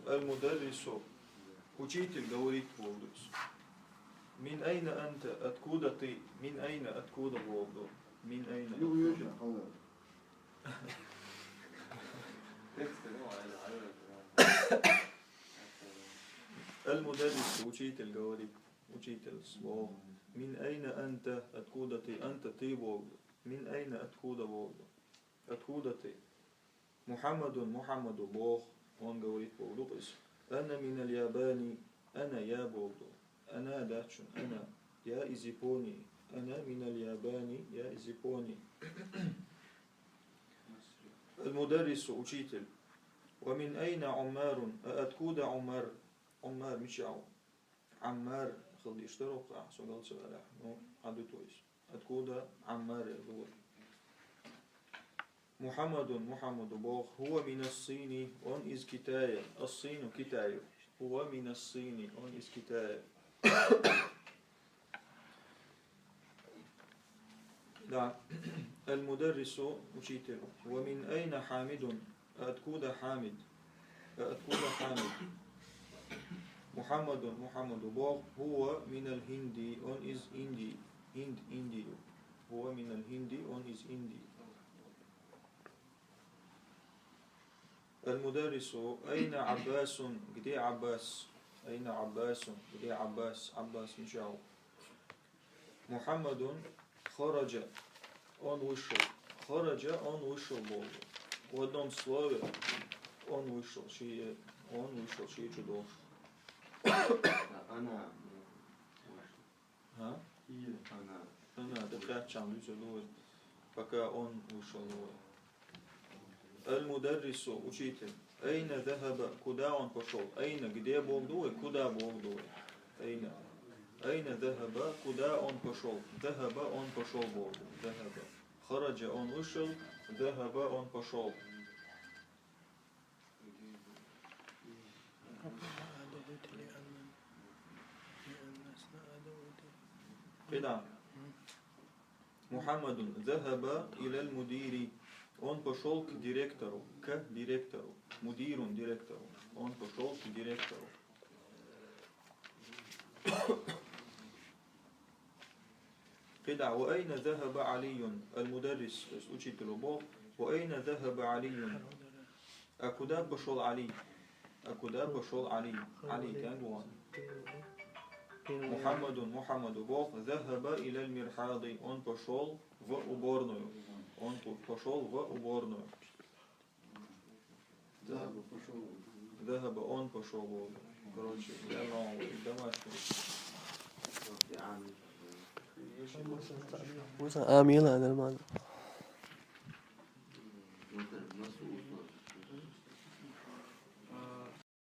Аль-Мударрису. Учитель говорит Волдус. Мин айна анта, откуда ты? Мин айна, откуда Волду? Мин айна, откуда? Аль-Мударрису, учитель говорит. Учитель слов. Мин айна анта, откуда ты? Анта, ты Волду. Мин айна, откуда Волду? Откуда ты? Мухаммадун, Мухаммаду Бог. Он говорит Волдус. Ана мин аль-Ябани, ана я Волду. Ана дачун, ана. Я из Японии. Ана мин аль-Ябани, я из Японии. Аль-Мударрису, учитель. ومن أين عمار أتكود عمر عمار مش عمار خلي اشتروا سؤال سؤال نو عدو تويس أتكود عمار هو محمد محمد بوخ هو من الصين on is كتاية الصين كتاية هو من الصين on is كتاية da المدرس учитель ومن أين حامد أتكود حامد أتكود حامد محمد محمد بوغ هو من الهندي on is Indi Indi هو من الهندي on is Indi المدرس أين عباس где عباس أين عباس где عباس عباس نشاو محمد خرج он вышел خرج он вышел Богу в одном слове он вышел, чей чудо. Она. А? И она. Это трячан, пока он вышел. Аль-Мударрису, учитель. Айна дахаба, куда он пошел? Айна, где Бог дует? Куда Бог дует? Айна. Айна дахаба, куда он пошел? Дахаба, он пошел Богу. Дахаба. Хараджа, он вышел. Дахаба, он пошел. Итак, Мухаммадун захаба иля мудири. Он пошел к директору. Мудирун директору. Он пошел к директору. Итак, وأين ذهب علي المدرس, то есть учитель Бог. وأين ذهب علي. А куда пошел Али? Али, кангуан. Мухаммаду Бог, захаба иля мирхады, он пошел в уборную. Захаба, он пошел. Короче, я новый, домашний. Амила, нормально.